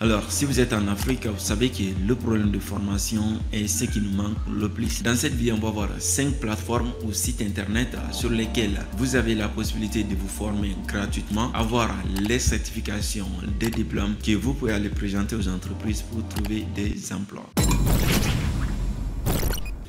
Alors, si vous êtes en Afrique, vous savez que le problème de formation est ce qui nous manque le plus. Dans cette vidéo, on va voir 5 plateformes ou sites internet sur lesquels vous avez la possibilité de vous former gratuitement, avoir les certifications, des diplômes que vous pouvez aller présenter aux entreprises pour trouver des emplois.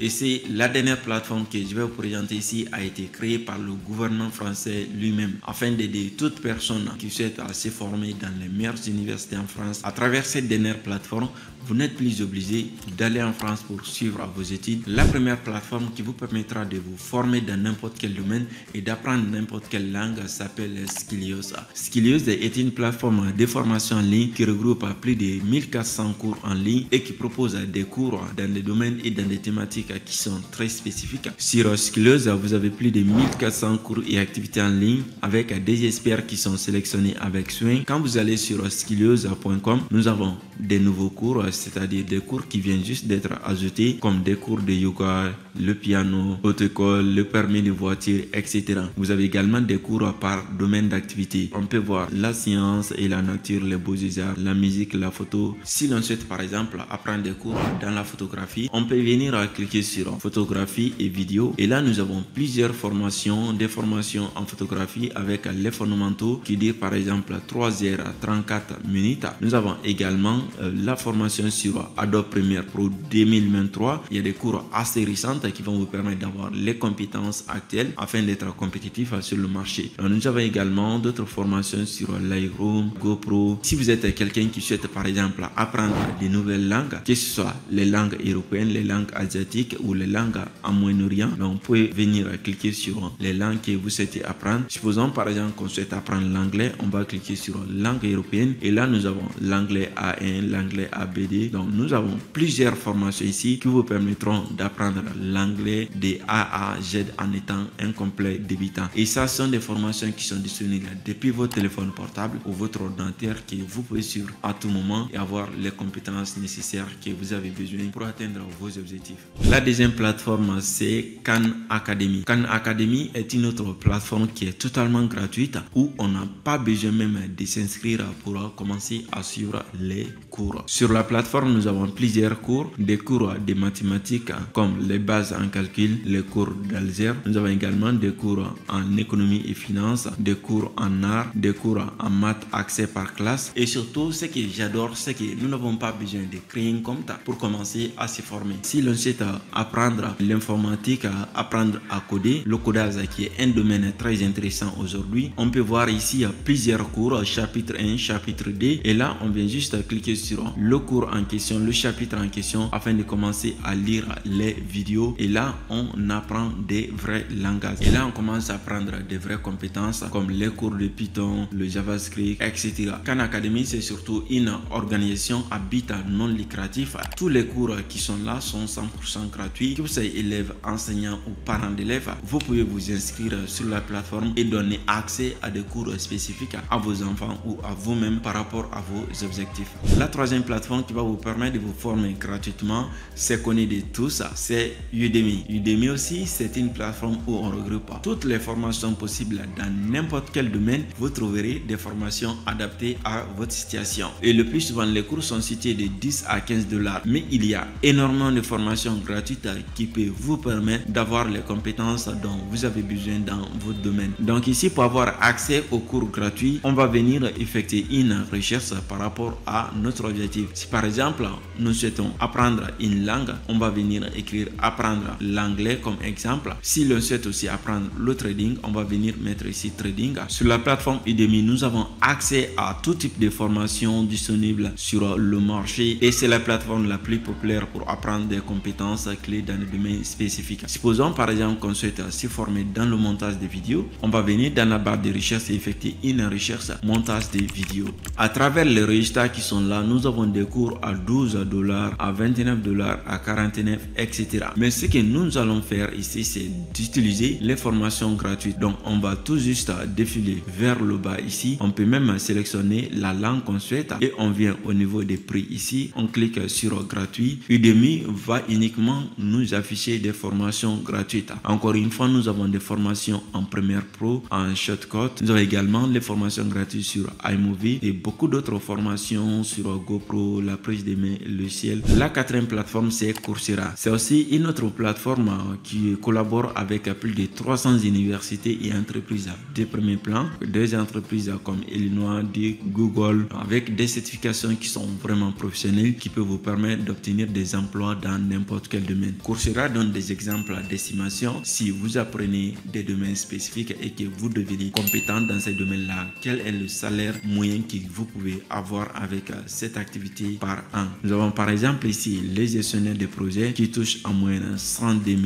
Et c'est la dernière plateforme que je vais vous présenter ici a été créée par le gouvernement français lui-même afin d'aider toute personne qui souhaite se former dans les meilleures universités en France. À travers cette dernière plateforme, vous n'êtes plus obligé d'aller en France pour suivre vos études. La première plateforme qui vous permettra de vous former dans n'importe quel domaine et d'apprendre n'importe quelle langue s'appelle Skillios. Skillios est une plateforme de formation en ligne qui regroupe plus de 1400 cours en ligne et qui propose des cours dans des domaines et dans des thématiques qui sont très spécifiques. Sur Skillios, vous avez plus de 1400 cours et activités en ligne avec des experts qui sont sélectionnés avec soin. Quand vous allez sur skillios.com, nous avons des nouveaux cours, c'est-à-dire des cours qui viennent juste d'être ajoutés, comme des cours de yoga, le piano, auto-école, le permis de voiture, etc. Vous avez également des cours par domaine d'activité. On peut voir la science et la nature, les beaux-arts, la musique, la photo. Si l'on souhaite par exemple apprendre des cours dans la photographie, on peut venir cliquer sur photographie et vidéo. Et là, nous avons plusieurs formations, des formations en photographie avec les fondamentaux qui durent par exemple 3h34 minutes. Nous avons également la formation sur Adobe Premiere Pro 2023. Il y a des cours assez récents qui vont vous permettre d'avoir les compétences actuelles afin d'être compétitif sur le marché. Nous avons également d'autres formations sur Lightroom, GoPro. Si vous êtes quelqu'un qui souhaite par exemple apprendre de nouvelles langues, que ce soit les langues européennes, les langues asiatiques ou les langues en Moyen-Orient, donc vous pouvez venir cliquer sur les langues que vous souhaitez apprendre. Supposons par exemple qu'on souhaite apprendre l'anglais, on va cliquer sur langue européenne et là nous avons l'anglais A1, l'anglais ABD. Donc nous avons plusieurs formations ici qui vous permettront d'apprendre l'anglais des A à Z en étant un complet débutant. Et ça sont des formations qui sont disponibles depuis votre téléphone portable ou votre ordinateur que vous pouvez suivre à tout moment et avoir les compétences nécessaires que vous avez besoin pour atteindre vos objectifs. La deuxième plateforme, c'est Khan Academy. Khan Academy est une autre plateforme qui est totalement gratuite où on n'a pas besoin même de s'inscrire pour commencer à suivre les cours. Sur la plateforme, nous avons plusieurs cours, des cours de mathématiques comme les bases en calcul, les cours d'algèbre. Nous avons également des cours en économie et finance, des cours en art, des cours en maths accès par classe. Et surtout, ce que j'adore, c'est que nous n'avons pas besoin de créer un compte pour commencer à se former. Si l'on souhaite apprendre l'informatique, apprendre à coder, le codage qui est un domaine très intéressant aujourd'hui, on peut voir ici plusieurs cours, chapitre 1, chapitre 2. Et là, on vient juste cliquer sur le cours en question, le chapitre en question afin de commencer à lire les vidéos. Et là, on apprend des vrais langages. Et là, on commence à apprendre des vraies compétences comme les cours de Python, le JavaScript, etc. Khan Academy, c'est surtout une organisation à but non lucratif. Tous les cours qui sont là sont 100% gratuits. Que vous soyez élève, enseignant ou parent d'élèves, vous pouvez vous inscrire sur la plateforme et donner accès à des cours spécifiques à vos enfants ou à vous-même par rapport à vos objectifs. La troisième plateforme qui va vous permettre de vous former gratuitement, c'est connu de tous, c'est Udemy. Udemy aussi, c'est une plateforme où on regroupe toutes les formations possibles dans n'importe quel domaine. Vous trouverez des formations adaptées à votre situation. Et le plus souvent, les cours sont cités de 10 à 15 $. Mais il y a énormément de formations gratuites qui peuvent vous permettre d'avoir les compétences dont vous avez besoin dans votre domaine. Donc ici, pour avoir accès aux cours gratuits, on va venir effectuer une recherche par rapport à notre objectif. Si par exemple, nous souhaitons apprendre une langue, on va venir écrire apprendre l'anglais comme exemple. Si l'on souhaite aussi apprendre le trading, on va venir mettre ici trading. Sur la plateforme Udemy, nous avons accès à tout type de formations disponibles sur le marché et c'est la plateforme la plus populaire pour apprendre des compétences clés dans le domaine spécifique. Supposons par exemple qu'on souhaite se former dans le montage de vidéos, on va venir dans la barre de recherche et effectuer une recherche montage de vidéos. À travers les résultats qui sont là, nous avons des cours à 12 $, à 29 $, à 49, etc. Mais ce que nous allons faire ici, c'est d'utiliser les formations gratuites. Donc on va tout juste défiler vers le bas ici. On peut même sélectionner la langue qu'on souhaite et on vient au niveau des prix ici. On clique sur gratuit. Udemy va uniquement également nous afficher des formations gratuites. Encore une fois, nous avons des formations en Premiere Pro, en Shotcut. Nous avons également les formations gratuites sur iMovie et beaucoup d'autres formations sur GoPro, la prise de main, le ciel. La quatrième plateforme, c'est Coursera. C'est aussi une autre plateforme qui collabore avec plus de 300 universités et entreprises de premier plan, des entreprises comme Illinois, Google, avec des certifications qui sont vraiment professionnelles, qui peuvent vous permettre d'obtenir des emplois dans n'importe quel domaine. Coursera donne des exemples d'estimation. Si vous apprenez des domaines spécifiques et que vous devenez compétent dans ces domaines-là, quel est le salaire moyen que vous pouvez avoir avec cette activité par an? Nous avons par exemple ici les gestionnaires de projets qui touchent en moyenne 102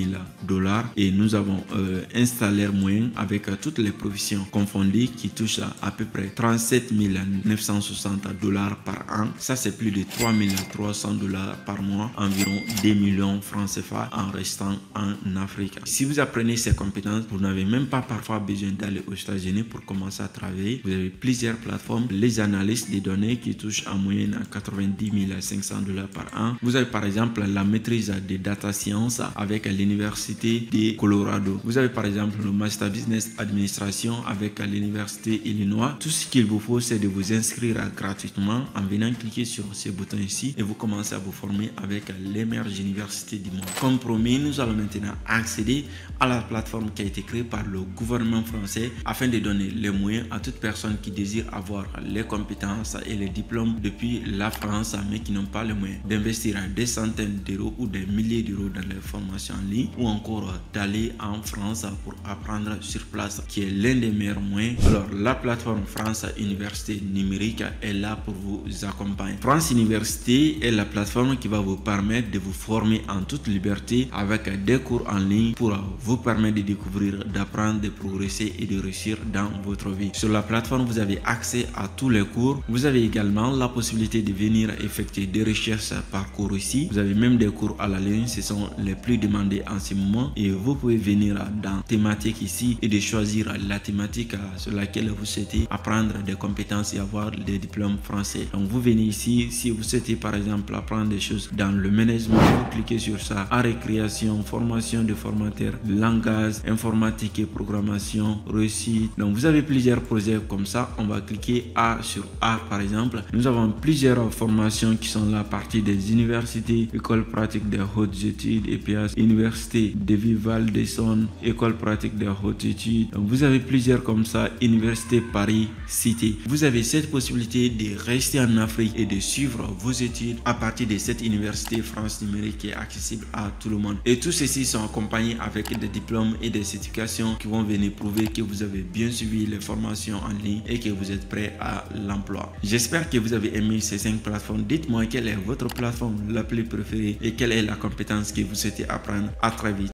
000 $ et nous avons un salaire moyen avec toutes les professions confondues qui touche à peu près 37 960 $ par an. Ça, c'est plus de 3 300 $ par mois, environ 2 millions francs CFA en restant en Afrique. Si vous apprenez ces compétences, vous n'avez même pas parfois besoin d'aller aux États-Unis pour commencer à travailler. Vous avez plusieurs plateformes, les analystes des données qui touchent en moyenne à 90 500 $ par an. Vous avez par exemple la maîtrise des data science avec l'université de Colorado. Vous avez par exemple le Master Business Administration avec l'université Illinois. Tout ce qu'il vous faut, c'est de vous inscrire gratuitement en venant cliquer sur ce bouton ici et vous commencez à vous former avec les meilleures universités du monde. Comme promis, nous allons maintenant accéder à la plateforme qui a été créée par le gouvernement français afin de donner les moyens à toute personne qui désire avoir les compétences et les diplômes depuis la France mais qui n'ont pas les moyens d'investir des centaines d'euros ou des milliers d'euros dans les formations en ligne ou encore d'aller en France pour apprendre sur place, qui est l'un des meilleurs moyens. Alors la plateforme France Université Numérique est là pour vous accompagner. France Université est la plateforme qui va vous permettre de vous former en toute liberté avec des cours en ligne pour vous permettre de découvrir, d'apprendre, de progresser et de réussir dans votre vie. Sur la plateforme, vous avez accès à tous les cours. Vous avez également la possibilité de venir effectuer des recherches par cours ici. Vous avez même des cours à la ligne, ce sont les plus demandés en ce moment et vous pouvez venir dans thématique ici et de choisir la thématique sur laquelle vous souhaitez apprendre des compétences et avoir des diplômes français. Donc vous venez ici, si vous souhaitez par exemple apprendre des choses dans le management, vous cliquez sur ça, art et création, formation de formateurs, langage, informatique et programmation, réussite. Donc vous avez plusieurs projets comme ça, on va cliquer sur art par exemple. Nous avons plusieurs formations qui sont là à partir des universités, école pratique des hautes études, EPS, université de Val-de-Saône, école pratique des hautes études. Donc vous avez plusieurs comme ça, université Paris Cité. Vous avez cette possibilité de rester en Afrique et de suivre vos études à partir de cette université France Numérique qui est accessible à tout le monde. Et tous ceci sont accompagnés avec des diplômes et des certifications qui vont venir prouver que vous avez bien suivi les formations en ligne et que vous êtes prêt à l'emploi. J'espère que vous avez aimé ces 5 plateformes. Dites-moi quelle est votre plateforme la plus préférée et quelle est la compétence que vous souhaitez apprendre. À très vite.